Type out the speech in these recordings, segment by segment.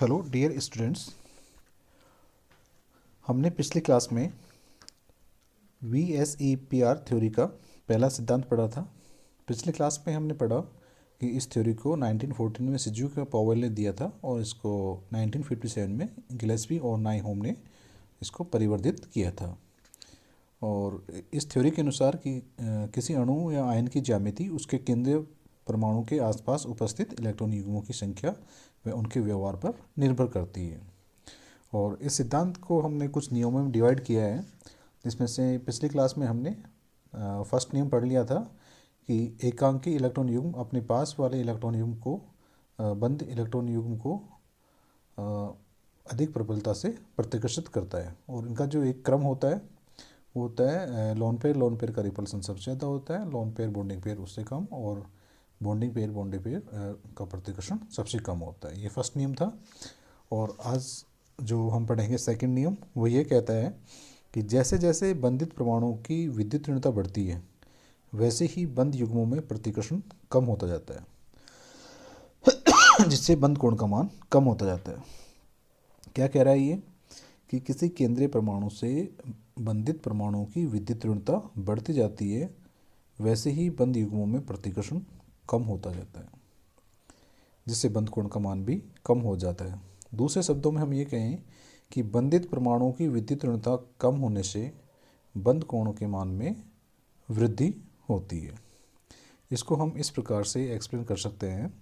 Hello dear students. हमने पिछली class में VSEPR थ्योरी का पहला सिद्धांत पढ़ा था। पिछली क्लास में हमने पढ़ा कि इस थ्योरी को 1914 में सिजुका पावेल ने दिया था और इसको 1957 में गिलेस्पी और नाइहोम ने इसको परिवर्धित किया था। और इस थ्योरी के अनुसार कि किसी अणु या आयन की ज्यामिति उसके केंद्रीय परमाणु के आसपास उपस्थित इलेक्ट्रॉन युग्मों की संख्या व उनके व्यवहार पर निर्भर करती है। और इस सिद्धांत को हमने कुछ नियमों में डिवाइड किया है, जिसमें से पिछली क्लास में हमने फर्स्ट नियम पढ़ लिया था कि एकांकी इलेक्ट्रॉन युग्म अपने पास वाले इलेक्ट्रॉन युग्म को बंद इलेक्ट्रॉन युग्म को अधिक प्रबलता से प्रतिकर्षित करता है। और इनका जो एक क्रम होता है वो होता है लोन पेयर का रिपल्सन सबसे ज़्यादा होता है, लोन पेयर बॉन्डिंग पेयर उससे कम, और बॉन्डिंग पेयर का प्रतिकर्षण सबसे कम होता है। ये फर्स्ट नियम था। और आज जो हम पढ़ेंगे सेकंड नियम, वो ये कहता है कि जैसे जैसे बंधित परमाणुओं की विद्युत ऋणता बढ़ती है वैसे ही बंद युग्मों में प्रतिकर्षण कम होता जाता है जिससे बंद कोण का मान कम होता जाता है। क्या कह रहा है ये कि किसी केंद्रीय परमाणु से बंधित परमाणुओं की विद्युत ऋणता बढ़ती जाती है वैसे ही बंद युग्मों में प्रतिकर्षण कम होता जाता है, जिससे बंद कोण का मान भी कम हो जाता है। दूसरे शब्दों में हम ये कहें कि बंधित परमाणुओं की विद्युत ऋणता कम होने से बंद कोणों के मान में वृद्धि होती है। इसको हम इस प्रकार से एक्सप्लेन कर सकते हैं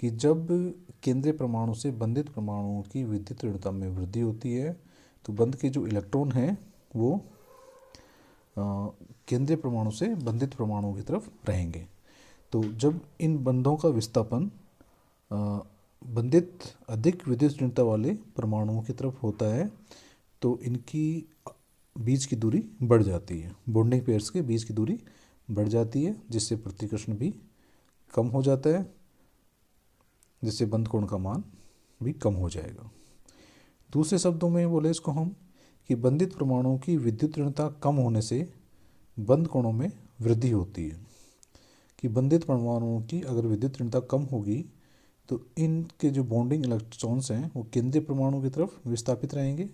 कि जब केंद्रीय परमाणु से बंधित परमाणुओं की विद्युत ऋणता में वृद्धि होती है तो बंध के जो इलेक्ट्रॉन हैं वो केंद्रीय परमाणु से बंधित परमाणुओं की तरफ रहेंगे। तो जब इन बंधों का विस्थापन बंधित अधिक विद्युत ऋणता वाले परमाणुओं की तरफ होता है तो इनकी बीच की दूरी बढ़ जाती है, बॉन्डिंग पेयर्स के बीच की दूरी बढ़ जाती है, जिससे प्रतिकर्षण भी कम हो जाता है, जिससे बंद कोण का मान भी कम हो जाएगा। दूसरे शब्दों में बोले इसको हम कि बंधित परमाणुओं की विद्युत ऋणता कम होने से बंद कोणों में वृद्धि होती है। कि बंधित परमाणुओं की अगर विद्युत ऋणता कम होगी तो इनके जो बॉन्डिंग इलेक्ट्रॉन्स हैं वो केंद्रीय परमाणु की तरफ विस्थापित रहेंगे।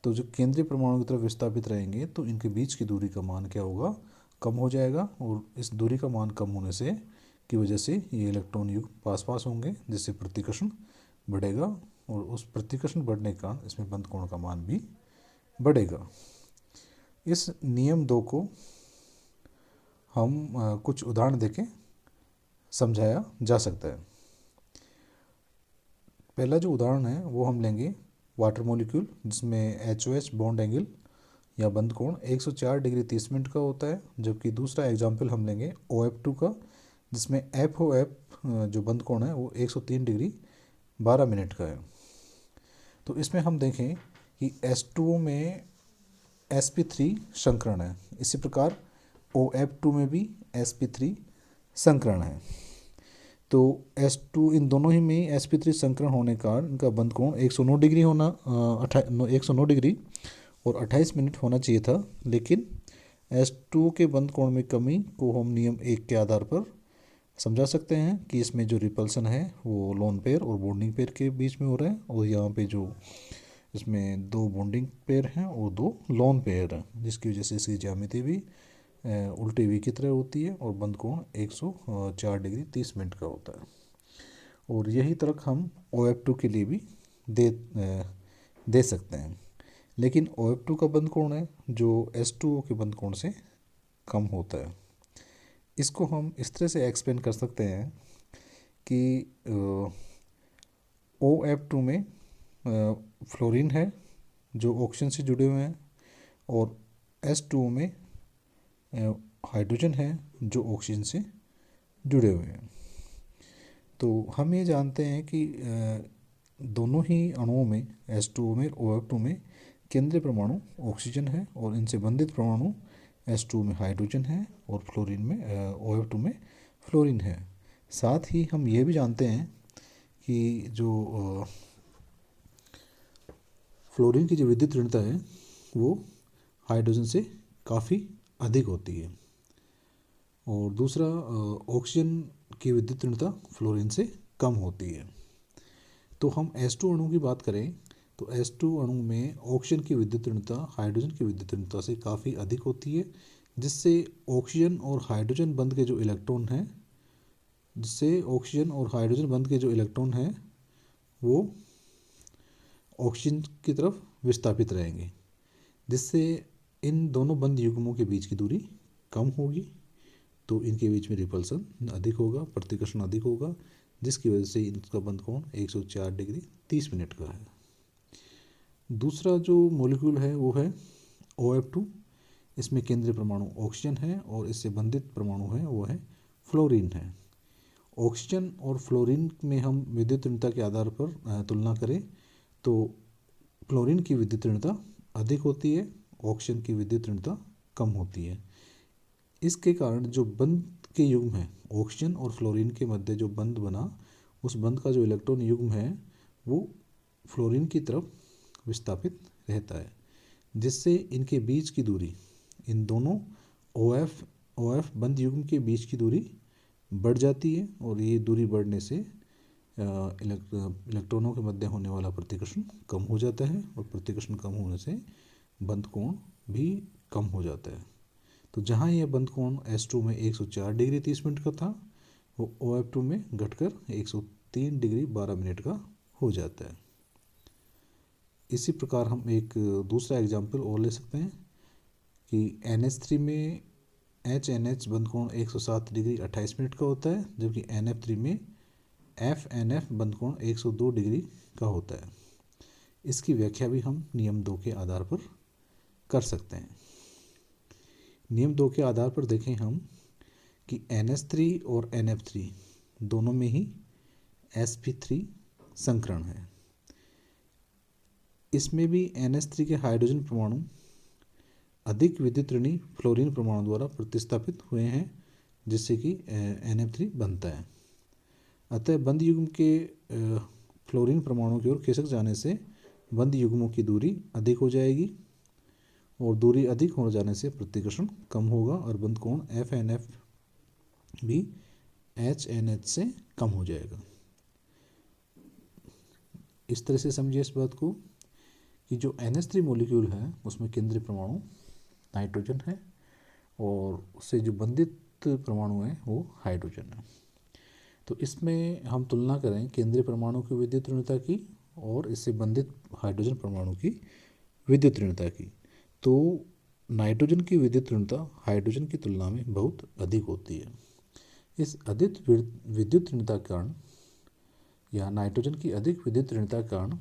तो जो केंद्रीय परमाणु की तरफ विस्थापित रहेंगे तो इनके बीच की दूरी का मान क्या होगा, कम हो जाएगा। और इस दूरी का मान कम होने से की वजह से ये इलेक्ट्रॉन युग्म पास पास होंगे, जिससे प्रतिकर्षण बढ़ेगा और उस प्रतिकर्षण बढ़ने के कारण इसमें बंद कोण का मान भी बढ़ेगा। इस नियम 2 को हम कुछ उदाहरण देके समझाया जा सकता है। पहला जो उदाहरण है वो हम लेंगे वाटर मॉलिक्यूल, जिसमें HOH बॉन्ड एंगल या बंद कोण 104 डिग्री 30 मिनट का होता है। जबकि दूसरा एग्जाम्पल हम लेंगे OF2 का, जिसमें FOF जो बंद कोण है वो 103 डिग्री 12 मिनट का है। तो इसमें हम देखें कि H2O में sp3 संकरण है, इसी प्रकार OF2 में भी sp3 संकरण है। तो S2 इन दोनों ही में sp3 संकरण होने का इनका बंद कोण 109 डिग्री होना 109 डिग्री और 28 मिनट होना चाहिए था। लेकिन S2 के बंद कोण में कमी को हम नियम 1 के आधार पर समझा सकते हैं कि इसमें जो रिपल्सन है वो लोन पेयर और बॉन्डिंग पेयर के बीच में हो रहा है, और यहाँ पे जो इसमें 2 बॉन्डिंग पेयर हैं और 2 लोन पेयर हैं, जिसकी वजह से इसकी ज्यामिति भी उल्टी वी की तरह होती है और बंद कोण 104 डिग्री 30 मिनट का होता है। और यही तर्क हम OF2 के लिए भी दे सकते हैं। लेकिन OF2 का बंद कोण है जो H2O के बंद कोण से कम होता है। इसको हम इस तरह से एक्सप्लेन कर सकते हैं कि OF2 में फ्लोरीन है जो ऑक्सीजन से जुड़े हुए हैं, और H2O में हाइड्रोजन है जो ऑक्सीजन से जुड़े हुए हैं। तो हम ये जानते हैं कि दोनों ही अणुओं में H2O में OF2 में केंद्रीय परमाणु ऑक्सीजन है और इनसे बंधित परमाणु H2O में हाइड्रोजन है और फ्लोरीन में OF2 में फ्लोरीन है। साथ ही हम ये भी जानते हैं कि जो फ्लोरीन की जो विद्युत ऋणता है वो हाइड्रोजन से काफ़ी अधिक होती है, और दूसरा ऑक्सीजन की विद्युत ऋणता फ्लोरीन से कम होती है। तो हम H2 अणु की बात करें तो H2 अणु में ऑक्सीजन की विद्युत ऋणता हाइड्रोजन की विद्युत ऋणता से काफ़ी अधिक होती है, जिससे ऑक्सीजन और हाइड्रोजन बंध के जो इलेक्ट्रॉन हैं वो ऑक्सीजन की तरफ विस्थापित रहेंगे, जिससे इन दोनों बंध युग्मों के बीच की दूरी कम होगी। तो इनके बीच में रिपल्सन अधिक होगा, प्रतिकर्षण अधिक होगा, जिसकी वजह से इनका बंध कोण 104 डिग्री 30 मिनट का है। दूसरा जो मॉलिक्यूल है वो है OF2। इसमें केंद्रीय परमाणु ऑक्सीजन है और इससे बंधित परमाणु है वो है फ्लोरीन है। ऑक्सीजन और फ्लोरीन में हम विद्युत ऋणता के आधार पर तुलना करें तो फ्लोरीन की विद्युत ऋणता अधिक होती है, ऑक्सीजन की विद्युत ऋणता कम होती है। इसके कारण जो बंध के युग्म है, ऑक्सीजन और फ्लोरीन के मध्य जो बंध बना, उस बंध का जो इलेक्ट्रॉन युग्म है वो फ्लोरीन की तरफ विस्थापित रहता है, जिससे इनके बीच की दूरी, इन दोनों OF बंध युग्म के बीच की दूरी बढ़ जाती है और ये दूरी बढ़ने से इलेक्ट्रॉनों के मध्य होने वाला प्रतिकर्षण कम हो जाता है और प्रतिकर्षण कम होने से बंध कोण भी कम हो जाता है। तो जहाँ यह बंध कोण H2 में 104 डिग्री 30 मिनट का था, वो OF2 में घटकर 103 डिग्री 12 मिनट का हो जाता है। इसी प्रकार हम एक दूसरा एग्जाम्पल और ले सकते हैं कि NH3 में HNH बंध कोण 107 डिग्री 28 मिनट का होता है, जबकि NF3 में FNF बंध कोण 102 डिग्री का होता है। इसकी व्याख्या भी हम नियम 2 के आधार पर कर सकते हैं। नियम 2 के आधार पर देखें हम कि NH3 और NF3 दोनों में ही sp3 संकरण है। इसमें भी NH3 के हाइड्रोजन परमाणु अधिक विद्युत ऋणी फ्लोरीन परमाणु द्वारा प्रतिस्थापित हुए हैं, जिससे कि NF3 बनता है। अतः बंध युग्म के फ्लोरीन परमाणु की ओर खिसक जाने से बंध युग्मों की दूरी अधिक हो जाएगी और दूरी अधिक हो जाने से प्रतिकर्षण कम होगा और बंध कोण FNF भी HNH से कम हो जाएगा। इस तरह से समझिए इस बात को कि जो NH3 मॉलिक्यूल है उसमें केंद्रीय परमाणु नाइट्रोजन है और उससे जो बंधित परमाणु है वो हाइड्रोजन है। तो इसमें हम तुलना करें केंद्रीय परमाणु की विद्युत ऋणता की और इससे बंधित हाइड्रोजन परमाणु की विद्युत ऋणता की, तो नाइट्रोजन की विद्युत ऋणता हाइड्रोजन की तुलना में बहुत अधिक होती है। इस अधिक विद्युत ऋणता के कारण या नाइट्रोजन की अधिक विद्युत ऋणता के कारण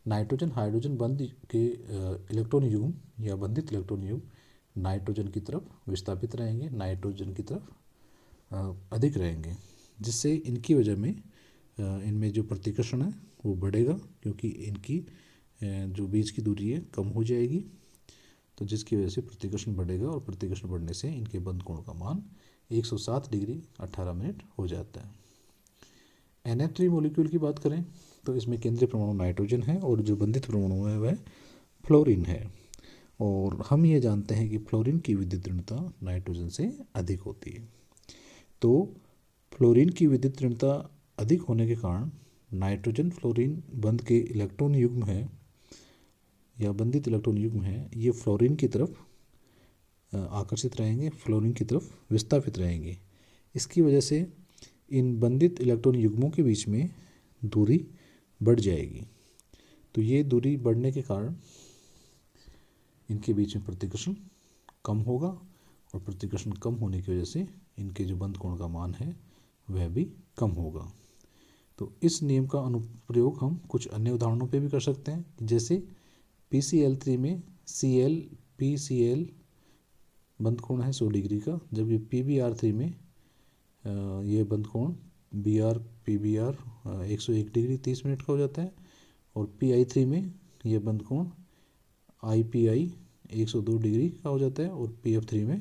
नाइट्रोजन हाइड्रोजन बंध के इलेक्ट्रॉन युग्म या बंधित इलेक्ट्रॉन युग्म नाइट्रोजन की तरफ विस्थापित रहेंगे, नाइट्रोजन की तरफ अधिक रहेंगे, जिससे इनकी वजह में इनमें जो प्रतिकर्षण है वो बढ़ेगा, क्योंकि इनकी जो बीच की दूरी है कम हो जाएगी, तो जिसकी वजह से प्रतिकर्षण बढ़ेगा और प्रतिकर्षण बढ़ने से इनके बंध कोण का मान 107 डिग्री 18 मिनट हो जाता है। NH3 मॉलिक्यूल की बात करें तो इसमें केंद्रीय परमाणु नाइट्रोजन है और जो बंधित परमाणु है वह फ्लोरीन है, और हम ये जानते हैं कि फ्लोरीन की विद्युत ऋणता नाइट्रोजन से अधिक होती है। तो फ्लोरीन की विद्युत ऋणता अधिक होने के कारण नाइट्रोजन फ्लोरीन बंध के इलेक्ट्रॉन युग्म है या बंधित इलेक्ट्रॉन युग्म है, ये फ्लोरीन की तरफ आकर्षित रहेंगे, फ्लोरीन की तरफ विस्थापित रहेंगे। इसकी वजह से इन बंधित इलेक्ट्रॉन युग्मों के बीच में दूरी बढ़ जाएगी। तो ये दूरी बढ़ने के कारण इनके बीच में प्रतिकर्षण कम होगा और प्रतिकर्षण कम होने की वजह से इनके जो बंध कोण का मान है वह भी कम होगा। तो इस नियम का अनुप्रयोग हम कुछ अन्य उदाहरणों पे भी कर सकते हैं, जैसे PCl3 में PCl बंध कोण है 100 डिग्री का, जबकि PbR3 में ये बंध कोण PbR 101 डिग्री 30 मिनट का हो जाता है, और Pi3 में ये बंध कोण IPi 102 डिग्री का हो जाता है और PF3 में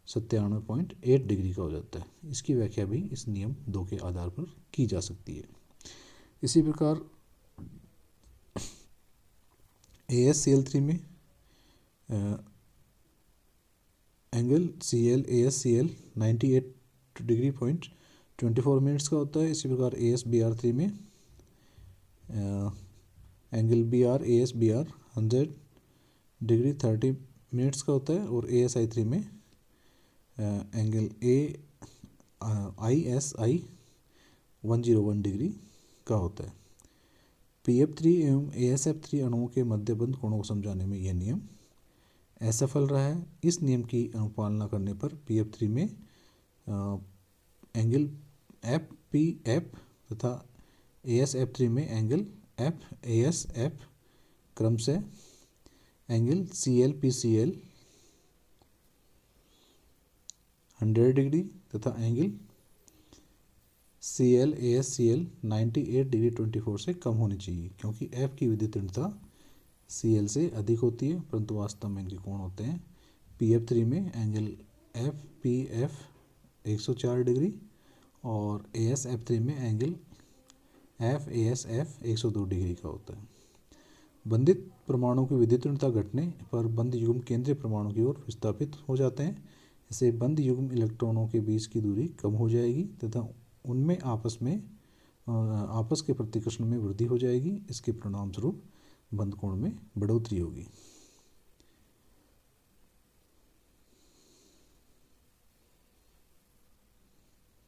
97.8 डिग्री का हो जाता है। इसकी व्याख्या भी इस नियम 2 के आधार पर की जा सकती है। इसी प्रकार ASCl3 में एंगल ASCl 98 डिग्री 24 मिनट्स का होता है। इसी प्रकार ASBr3 में angle B R A S B R 100 degree 30 minutes का होता है, और ए एस आई 3 में angle A I S I 101 degree का होता है। PF3 एवं ASF3 अणुओं के मध्यबंध कोणों को समझाने में यह नियम असफल रहा है। इस नियम की अनुपालना करने पर PF3 में एंगल FPF तथा ASF3 में एंगल FASF क्रमशः एंगल CLPCL 100 डिग्री तथा एंगल CLASCL 98 डिग्री 24 से कम होनी चाहिए, क्योंकि F की विद्युत ऋणता CL से अधिक होती है, परंतु वास्तव में इनके कोण होते हैं। PF3 में एंगल FPF 104 डिग्री और ASF3 में एंगल FASF 102 डिग्री का होता है। बंधित परमाणु की विद्युत ऋणता घटने पर बंध युग्म केंद्रीय परमाणु की ओर विस्थापित हो जाते हैं। इससे बंध युग्म इलेक्ट्रॉनों के बीच की दूरी कम हो जाएगी तथा उनमें आपस के प्रतिकर्षण में वृद्धि हो जाएगी। इसके परिणाम स्वरूप बंध कोण में बढ़ोतरी होगी।